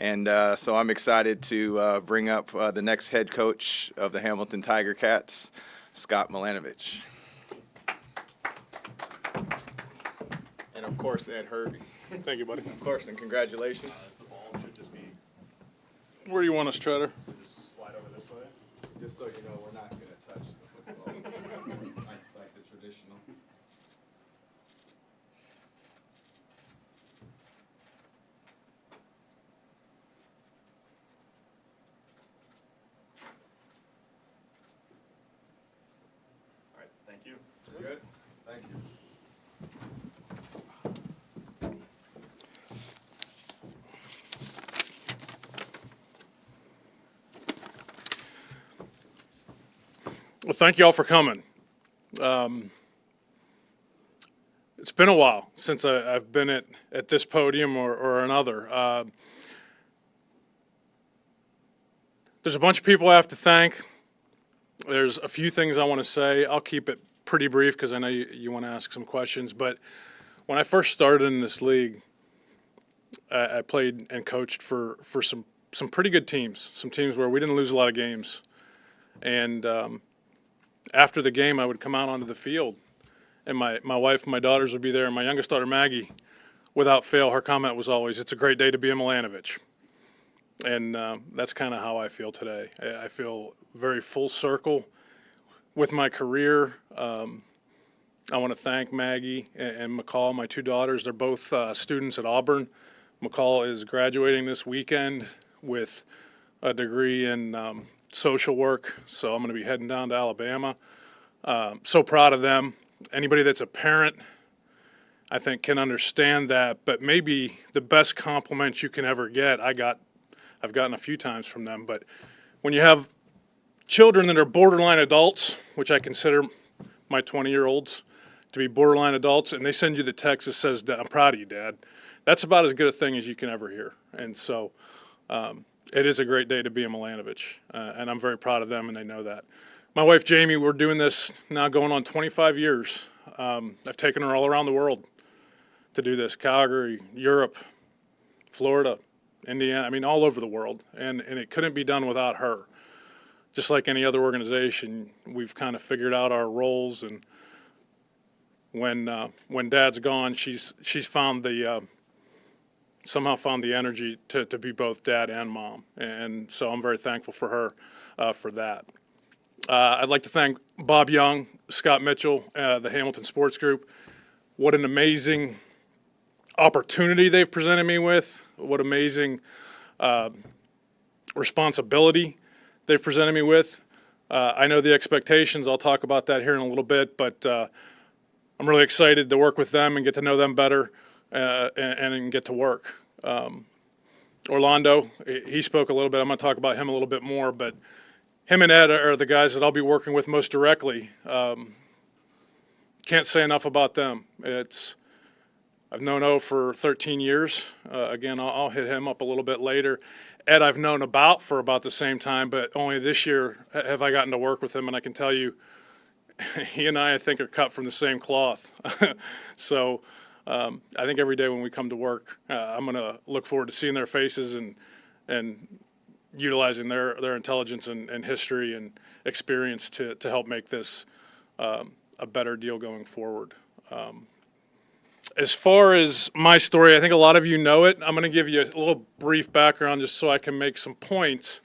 And so I'm excited to bring up the next head coach of the Hamilton Ticats, Scott Milanovich. And of course, Ed Hervey. Thank you, buddy. Of course, and congratulations. The ball should just be. Where do you want us, Treader? So just slide over this way. Just so you know, we're not going to touch the football like the traditional. All right, thank you. Good. Thank you. Well, thank you all for coming. It's been a while since I've been at this podium or another. There's a bunch of people I have to thank. There's a few things I want to say. I'll keep it pretty brief because I know you want to ask some questions. But when I first started in this league, I played and coached for some pretty good teams, some teams where we didn't lose a lot of games. And after the game, I would come out onto the field, and my wife and my daughters would be there, and my youngest daughter, Maggie, without fail, her comment was always, "It's a great day to be a Milanovich." And that's kind of how I feel today. I feel very full circle with my career. I want to thank Maggie and McCall, my two daughters. They're both students at Auburn. McCall is graduating this weekend with a degree in social work, so I'm going to be heading down to Alabama. So proud of them. Anybody that's a parent, I think, can understand that, but maybe the best compliment you can ever get, I've gotten a few times from them, but when you have children that are borderline adults, which I consider my 20-year-olds to be borderline adults, and they send you the text that says, "I'm proud of you, Dad," that's about as good a thing as you can ever hear. And so it is a great day to be a Milanovich, and I'm very proud of them, and they know that. My wife, Jamie, we're doing this now going on 25 years. I've taken her all around the world to do this, Calgary, Europe, Florida, Indiana, I mean, all over the world, and it couldn't be done without her. Just like any other organization, we've kind of figured out our roles, and when Dad's gone, she's found somehow found the energy to be both dad and mom, and so I'm very thankful for her for that. I'd like to thank Bob Young, Scott Mitchell, the Hamilton Sports Group. What an amazing opportunity they've presented me with. What amazing responsibility they've presented me with. I know the expectations. I'll talk about that here in a little bit, but I'm really excited to work with them and get to know them better and get to work. Orlando, he spoke a little bit. I'm going to talk about him a little bit more, but him and Ed are the guys that I'll be working with most directly. Can't say enough about them. I've known O for 13 years. Again, I'll hit him up a little bit later. Ed I've known about for about the same time, but only this year have I gotten to work with him, and I can tell you, he and I think, are cut from the same cloth. So I think every day when we come to work, I'm going to look forward to seeing their faces and utilizing their intelligence and history and experience to help make this a better deal going forward. As far as my story, I think a lot of you know it. I'm going to give you a little brief background just so I can make some points.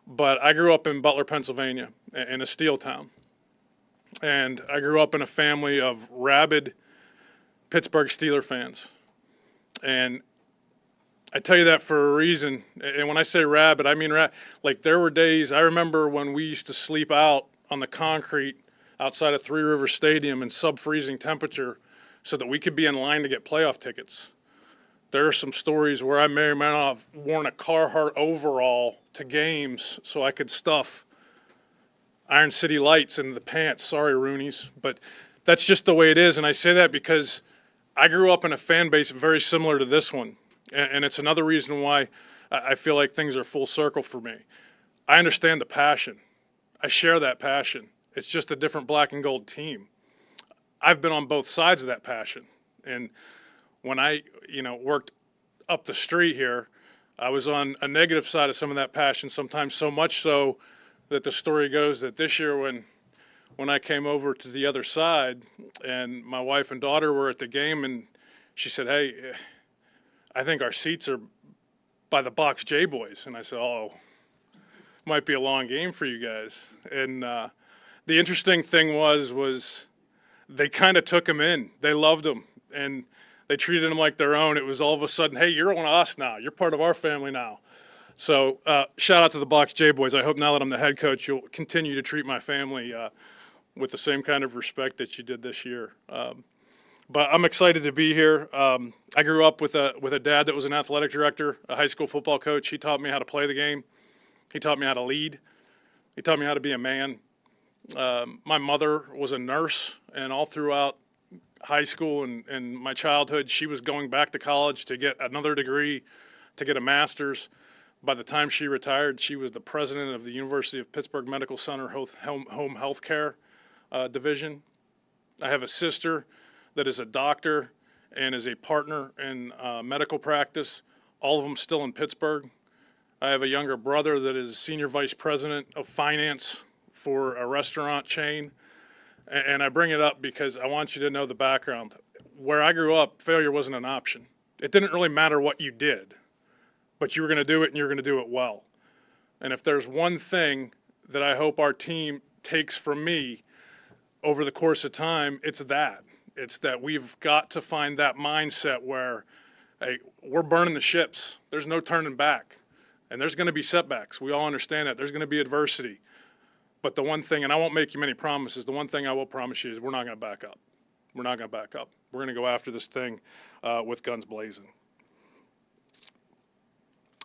But I grew up in Butler, Pennsylvania, in a steel town. And I grew up in a family of rabid Pittsburgh Steelers fans. And I tell you that for a reason. And when I say rabid, I mean like there were days, I remember when we used to sleep out on the concrete outside of Three Rivers Stadium in sub-freezing temperature so that we could be in line to get playoff tickets. There are some stories where I may or may not have worn a Carhartt overall to games so I could stuff Iron City Lights into the pants. Sorry, Roonies, but that's just the way it is. And I say that because I grew up in a fan base very similar to this one. And it's another reason why I feel like things are full circle for me. I understand the passion. I share that passion. It's just a different black and gold team. I've been on both sides of that passion. And when I, worked up the street here, I was on a negative side of some of that passion sometimes, so much so that the story goes that this year when I came over to the other side and my wife and daughter were at the game, and she said, "Hey, I think our seats are by the Box J boys." And I said, "Oh, might be a long game for you guys." And the interesting thing was they kind of took him in. They loved him, and they treated him like their own. It was all of a sudden, "Hey, you're one of us now. You're part of our family now." So shout out to the Box J boys. I hope now that I'm the head coach, you'll continue to treat my family with the same kind of respect that you did this year. But I'm excited to be here. I grew up with a dad that was an athletic director, a high school football coach. He taught me how to play the game. He taught me how to lead. He taught me how to be a man. My mother was a nurse, and all throughout high school and my childhood, she was going back to college to get another degree, to get a master's. By the time she retired, she was the president of the University of Pittsburgh Medical Center Home Health Care Division. I have a sister that is a doctor and is a partner in medical practice, all of them still in Pittsburgh. I have a younger brother that is senior vice president of finance for a restaurant chain. And I bring it up because I want you to know the background. Where I grew up, failure wasn't an option. It didn't really matter what you did, but you were going to do it and you were going to do it well. And if there's one thing that I hope our team takes from me over the course of time, it's that. It's that we've got to find that mindset where, hey, we're burning the ships. There's no turning back. And there's going to be setbacks. We all understand that. There's going to be adversity. But the one thing, and I won't make you many promises, the one thing I will promise you is we're not going to back up. We're not going to back up. We're going to go after this thing with guns blazing.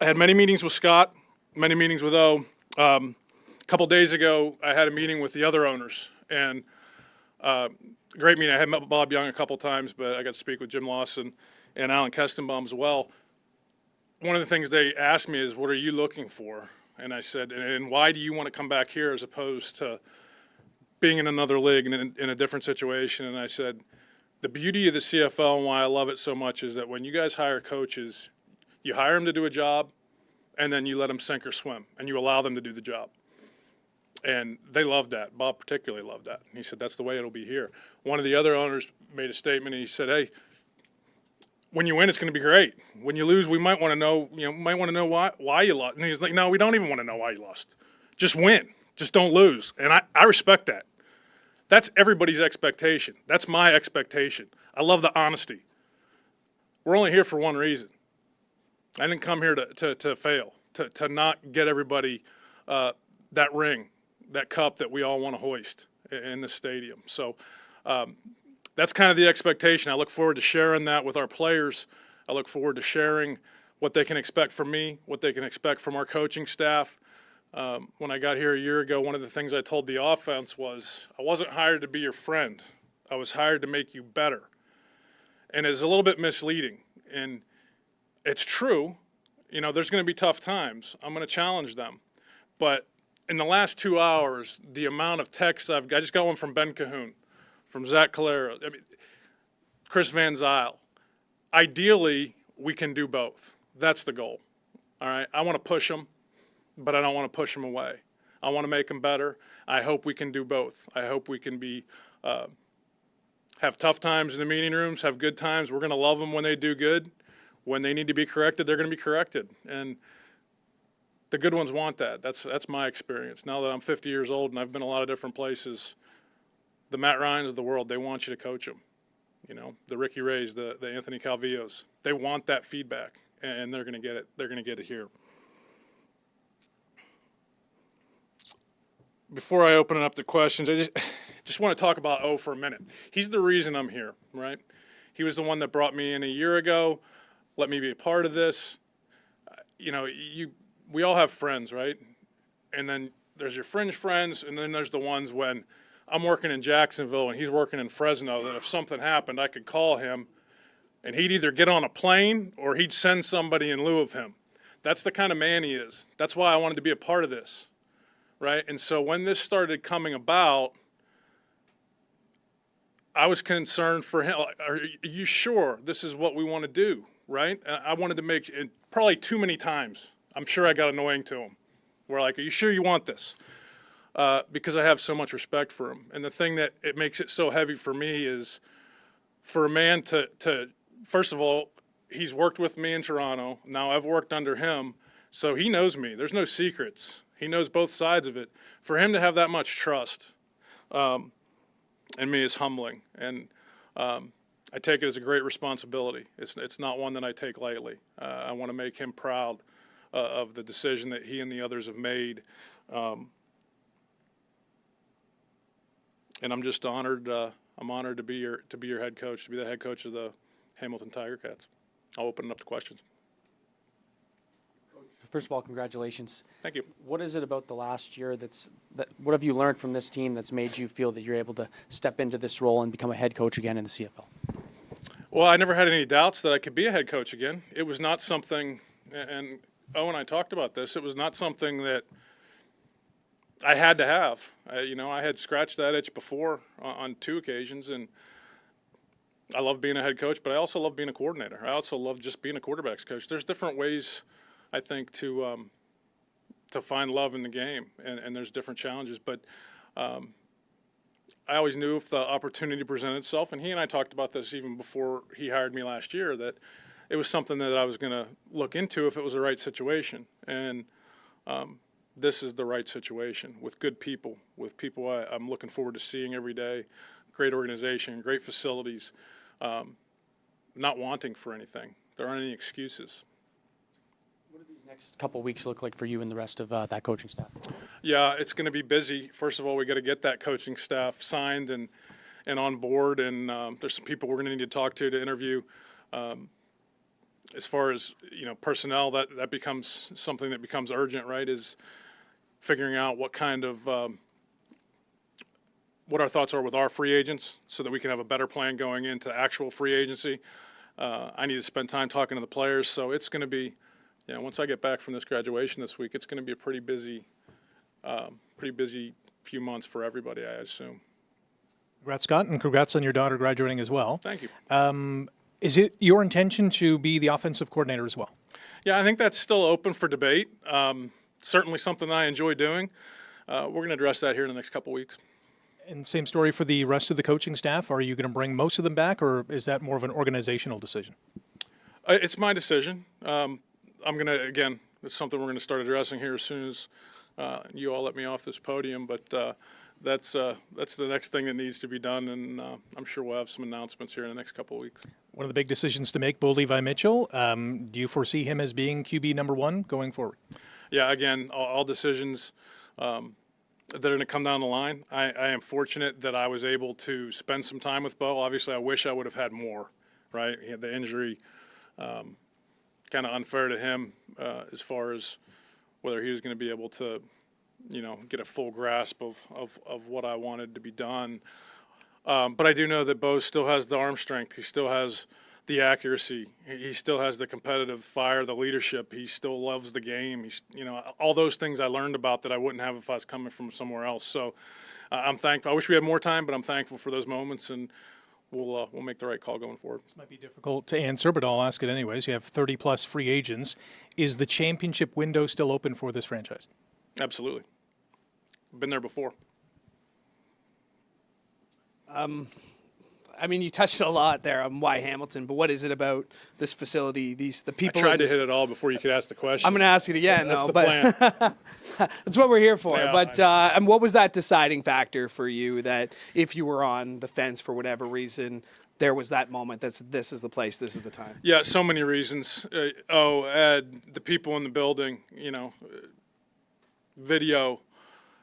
I had many meetings with Scott, many meetings with O. A couple days ago, I had a meeting with the other owners. And great meeting. I had met Bob Young a couple times, but I got to speak with Jim Lawson and Alan Kestenbaum as well. One of the things they asked me is, what are you looking for? And I said, and why do you want to come back here as opposed to being in another league and in a different situation? And I said, the beauty of the CFL and why I love it so much is that when you guys hire coaches, you hire them to do a job, and then you let them sink or swim, and you allow them to do the job. And they loved that. Bob particularly loved that. And he said, that's the way it'll be here. One of the other owners made a statement, and he said, hey, when you win, it's going to be great. When you lose, we might want to know, why you lost. And he's like, no, we don't even want to know why you lost. Just win. Just don't lose. And I respect that. That's everybody's expectation. That's my expectation. I love the honesty. We're only here for one reason. I didn't come here to fail, to not get everybody that ring, that cup that we all want to hoist in this stadium. So that's kind of the expectation. I look forward to sharing that with our players. I look forward to sharing what they can expect from me, what they can expect from our coaching staff. When I got here a year ago, one of the things I told the offense was, I wasn't hired to be your friend. I was hired to make you better. And it's a little bit misleading. And it's true. There's going to be tough times. I'm going to challenge them. But in the last 2 hours, the amount of texts I just got one from Ben Cahoon, from Zach Calera, Chris Van Zyl. Ideally, we can do both. That's the goal. All right. I want to push them, but I don't want to push them away. I want to make them better. I hope we can do both. I hope we can be have tough times in the meeting rooms, have good times. We're going to love them when they do good. When they need to be corrected, they're going to be corrected. And the good ones want that. That's my experience. Now that I'm 50 years old and I've been a lot of different places, the Matt Ryans of the world, they want you to coach them. The Ricky Rays, the Anthony Calvillos, they want that feedback, and they're going to get it. They're going to get it here. Before I open it up to questions, I just want to talk about O for a minute. He's the reason I'm here, right? He was the one that brought me in a year ago, let me be a part of this. We all have friends, right? And then there's your fringe friends, and then there's the ones when I'm working in Jacksonville and he's working in Fresno, that if something happened, I could call him, and he'd either get on a plane or he'd send somebody in lieu of him. That's the kind of man he is. That's why I wanted to be a part of this, right? And so when this started coming about, I was concerned for him. Are you sure this is what we want to do, right? I wanted to make probably too many times, I'm sure I got annoying to him. Where like, are you sure you want this? Because I have so much respect for him. And the thing that it makes it so heavy for me is for a man to first of all, he's worked with me in Toronto. Now I've worked under him, so he knows me. There's no secrets. He knows both sides of it. For him to have that much trust in me is humbling. And I take it as a great responsibility. It's not one that I take lightly. I want to make him proud of the decision that he and the others have made. And I'm just honored. I'm honored to be your head coach, to be the head coach of the Hamilton Tiger Cats. I'll open it up to questions. First of all, congratulations. Thank you. What is it about the last year what have you learned from this team that's made you feel that you're able to step into this role and become a head coach again in the CFL? Well, I never had any doubts that I could be a head coach again. It was not something, and Owen and I talked about this, it was not something that I had to have. I had scratched that itch before on 2 occasions, and I love being a head coach, but I also love being a coordinator. I also love just being a quarterback's coach. There's different ways, I think, to find love in the game, and there's different challenges. But I always knew if the opportunity presented itself, and he and I talked about this even before he hired me last year, that it was something that I was going to look into if it was the right situation. And this is the right situation with good people, with people I'm looking forward to seeing every day, great organization, great facilities, not wanting for anything. There aren't any excuses. What do these next couple of weeks look like for you and the rest of that coaching staff? Yeah, it's going to be busy. First of all, we got to get that coaching staff signed and on board, and there's some people we're going to need to talk to interview. As far as personnel, that becomes something that becomes urgent, right? Is figuring out what kind of what our thoughts are with our free agents, so that we can have a better plan going into actual free agency. I need to spend time talking to the players, so it's going to be, once I get back from this graduation this week, it's going to be a pretty busy few months for everybody, I assume. Congrats, Scott, and congrats on your daughter graduating as well. Thank you. Is it your intention to be the offensive coordinator as well? Yeah, I think that's still open for debate. Certainly something that I enjoy doing. We're going to address that here in the next couple weeks. And same story for the rest of the coaching staff. Are you going to bring most of them back, or is that more of an organizational decision? It's my decision. I'm going to, again, it's something we're going to start addressing here as soon as you all let me off this podium. But that's the next thing that needs to be done, and I'm sure we'll have some announcements here in the next couple of weeks. One of the big decisions to make, Bo Levi Mitchell. Do you foresee him as being QB number 1 going forward? Yeah, again, all decisions that are going to come down the line. I am fortunate that I was able to spend some time with Bo. Obviously, I wish I would have had more, right? He had the injury, kind of unfair to him as far as whether he was going to be able to, get a full grasp of what I wanted to be done. But I do know that Bo still has the arm strength. He still has the accuracy. He still has the competitive fire, the leadership. He still loves the game. He's, all those things I learned about that I wouldn't have if I was coming from somewhere else. So I'm thankful. I wish we had more time, but I'm thankful for those moments, and we'll make the right call going forward. This might be difficult to answer, but I'll ask it anyways. You have 30-plus free agents. Is the championship window still open for this franchise? Absolutely. Been there before. I mean, you touched a lot there on why Hamilton, but what is it about this facility, the people? I tried to hit it all before you could ask the question. I'm going to ask it again, That's though. the But plan. that's what we're here for. Yeah, But and what was that deciding factor for you that if you were on the fence for whatever reason, there was that moment this is the place, this is the time? Yeah, so many reasons. Ed, the people in the building, video,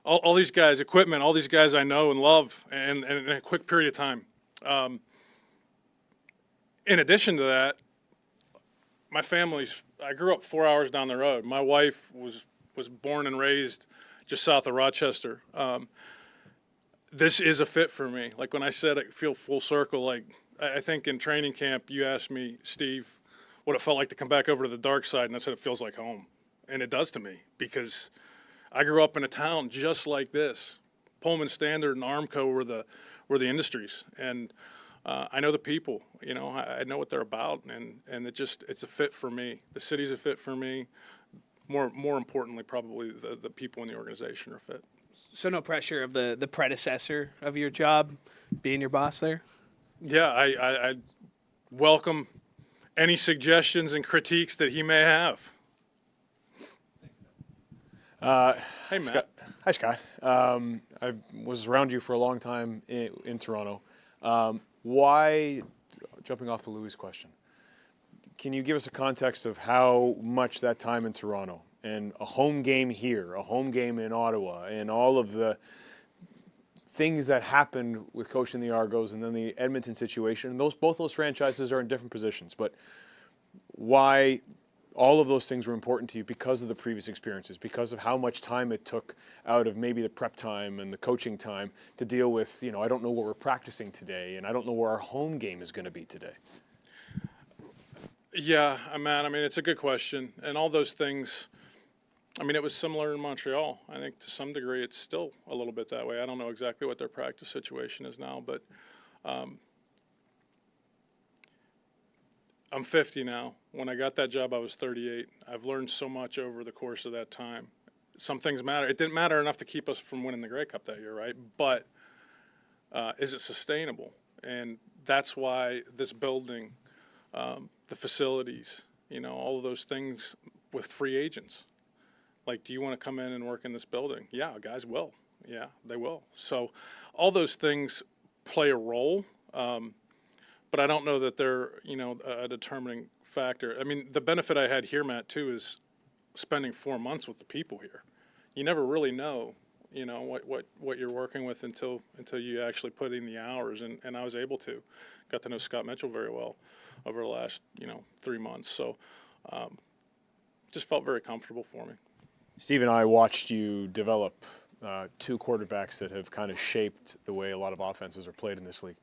all these guys, equipment, all these guys I know and love, and in a quick period of time. In addition to that, my I grew up 4 hours down the road. My wife was born and raised just south of Rochester. This is a fit for me. Like when I said I feel full circle, like I think in training camp you asked me, Steve, what it felt like to come back over to the dark side, and I said it feels like home. And it does to me because I grew up in a town just like this. Pullman Standard and Armco were the industries, and I know the people, I know what they're about, and it's a fit for me. The city's a fit for me. More importantly, probably the people in the organization are fit. So no pressure of the predecessor of your job being your boss there? Yeah, I welcome any suggestions and critiques that he may have. Hey, Matt. Hi, Scott. I was around you for a long time in Toronto. Why, jumping off the Louis question, can you give us a context of how much that time in Toronto and a home game here, a home game in Ottawa, and all of the things that happened with coaching the Argos and then the Edmonton situation, and both those franchises are in different positions, but why all of those things were important to you because of the previous experiences, because of how much time it took out of maybe the prep time and the coaching time to deal with, I don't know what we're practicing today, and I don't know where our home game is going to be today. Yeah, Matt, it's a good question. And all those things, it was similar in Montreal. I think to some degree it's still a little bit that way. I don't know exactly what their practice situation is now, but I'm 50 now. When I got that job, I was 38. I've learned so much over the course of that time. Some things matter. It didn't matter enough to keep us from winning the Grey Cup that year, right? But is it sustainable? And that's why this building, the facilities, all of those things with free agents. Like, do you want to come in and work in this building? Yeah, guys will. Yeah, they will. So all those things play a role. But I don't know that they're, a determining factor. The benefit I had here, Matt, too, is spending 4 months with the people here. You never really know, what you're working with until you actually put in the hours, and I was able to. Got to know Scott Mitchell very well over the last, 3 months. So just felt very comfortable for me. Steve and I watched you develop two quarterbacks that have kind of shaped the way a lot of offenses are played in this league.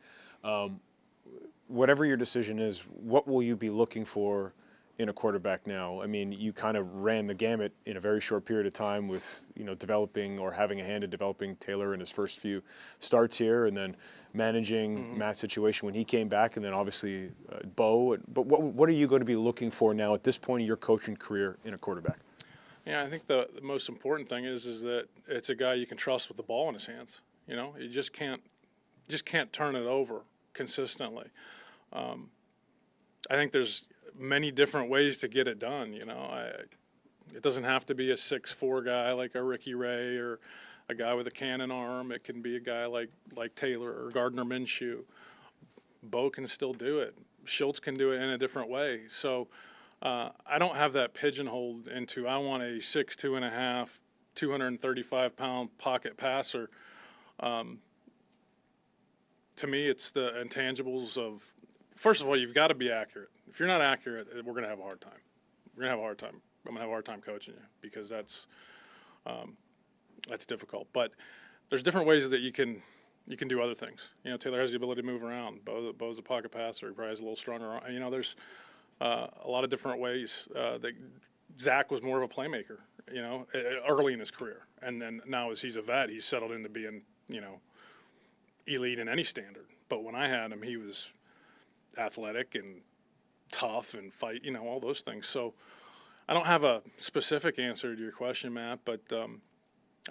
Whatever your decision is, what will you be looking for in a quarterback now? You kind of ran the gamut in a very short period of time with, developing or having a hand in developing Taylor in his first few starts here, and then managing Matt's situation when he came back, and then obviously Bo. But what are you going to be looking for now at this point of your coaching career in a quarterback? Yeah, I think the most important thing is that it's a guy you can trust with the ball in his hands. You just can't turn it over consistently. I think there's many different ways to get it done. It doesn't have to be a 6'4" guy like a Ricky Ray or a guy with a cannon arm. It can be a guy like Taylor or Gardner Minshew. Bo can still do it. Schultz can do it in a different way. So I don't have that pigeonholed into I want a 6'2.5", 235-pound pocket passer. To me, it's the intangibles of, first of all, you've got to be accurate. If you're not accurate, we're going to have a hard time. We're going to have a hard time. I'm going to have a hard time coaching you because that's difficult. But there's different ways that you can do other things. Taylor has the ability to move around. Bo's a pocket passer. He probably has a little stronger. There's a lot of different ways that Zach was more of a playmaker, early in his career. And then now as he's a vet, he's settled into being, elite in any standard. But when I had him, he was athletic and tough and fight, all those things. So I don't have a specific answer to your question, Matt, but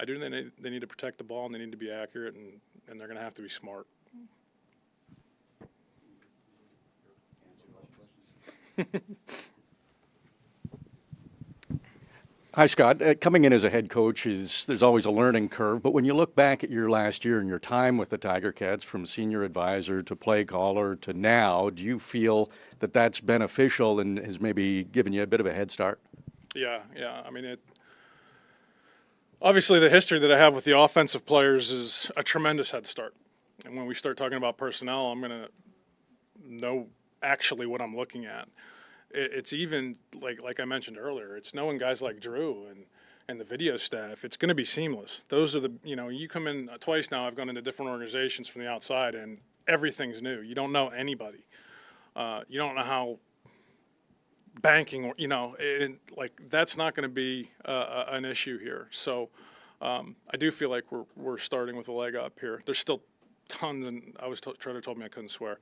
I do think they need to protect the ball and they need to be accurate, and they're going to have to be smart. Hi, Scott. Coming in as a head coach there's always a learning curve, but when you look back at your last year and your time with the Tiger Cats, from senior advisor to play caller to now, do you feel that that's beneficial and has maybe given you a bit of a head start? Yeah. Obviously, the history that I have with the offensive players is a tremendous head start. And when we start talking about personnel, I'm going to know actually what I'm looking at. It's even, like I mentioned earlier, it's knowing guys like Drew and the video staff. It's going to be seamless. Those are you come in twice now, I've gone into different organizations from the outside, and everything's new. You don't know anybody. You don't know how banking, that's not going to be an issue here. So I do feel like we're starting with a leg up here. There's still tons, and Trevor told me I couldn't swear.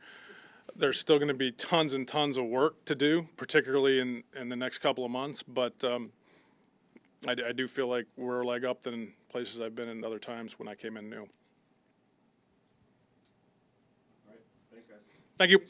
There's still going to be tons and tons of work to do, particularly in the next couple of months. But I do feel like we're a leg up than places I've been in other times when I came in new. All right, thanks, guys. Thank you.